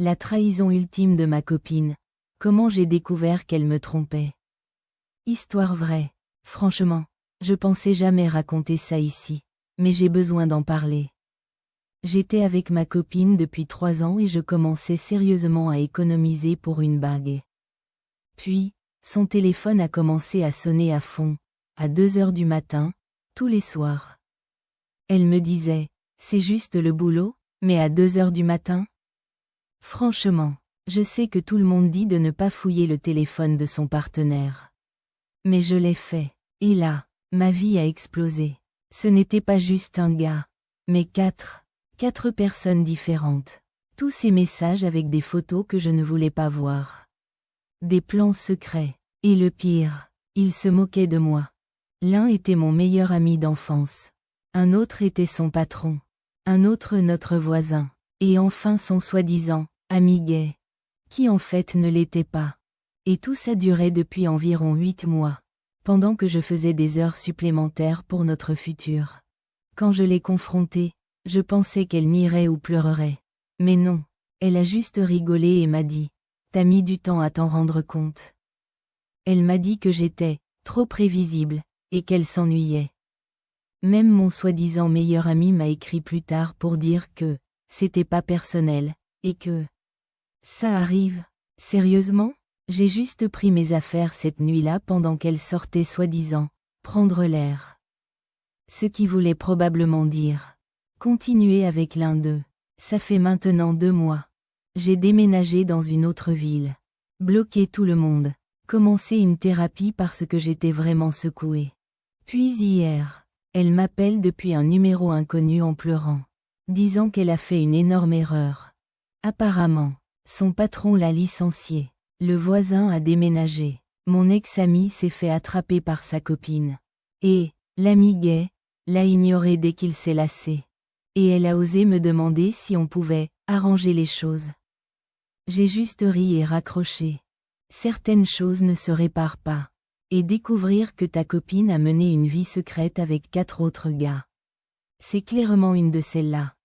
La trahison ultime de ma copine. Comment j'ai découvert qu'elle me trompait. Histoire vraie. Franchement, je pensais jamais raconter ça ici. Mais j'ai besoin d'en parler. J'étais avec ma copine depuis 3 ans et je commençais sérieusement à économiser pour une bague. Puis, son téléphone a commencé à sonner à fond, à 2 heures du matin, tous les soirs. Elle me disait, c'est juste le boulot, mais à 2 heures du matin? Franchement, je sais que tout le monde dit de ne pas fouiller le téléphone de son partenaire. Mais je l'ai fait, et là, ma vie a explosé. Ce n'était pas juste un gars, mais 4 personnes différentes. Tous ces messages avec des photos que je ne voulais pas voir. Des plans secrets. Et le pire, ils se moquaient de moi. L'un était mon meilleur ami d'enfance. Un autre était son patron. Un autre notre voisin. Et enfin son soi-disant ami gay. Qui en fait ne l'était pas. Et tout ça durait depuis environ 8 mois. Pendant que je faisais des heures supplémentaires pour notre futur. Quand je l'ai confrontée, je pensais qu'elle nierait ou pleurerait. Mais non, elle a juste rigolé et m'a dit « T'as mis du temps à t'en rendre compte ». Elle m'a dit que j'étais trop prévisible, et qu'elle s'ennuyait. Même mon soi-disant meilleur ami m'a écrit plus tard pour dire que c'était pas personnel, et que ça arrive. Sérieusement, j'ai juste pris mes affaires cette nuit-là pendant qu'elle sortait soi-disant prendre l'air. Ce qui voulait probablement dire continuer avec l'un d'eux. Ça fait maintenant 2 mois. J'ai déménagé dans une autre ville. Bloqué tout le monde. Commencé une thérapie parce que j'étais vraiment secouée. Puis hier, elle m'appelle depuis un numéro inconnu en pleurant. Disant qu'elle a fait une énorme erreur. Apparemment, son patron l'a licenciée. Le voisin a déménagé. Mon ex-ami s'est fait attraper par sa copine. Et, l'ami gay, l'a ignoré dès qu'il s'est lassé. Et elle a osé me demander si on pouvait arranger les choses. J'ai juste ri et raccroché. Certaines choses ne se réparent pas. Et découvrir que ta copine a mené une vie secrète avec 4 autres gars. C'est clairement une de celles-là.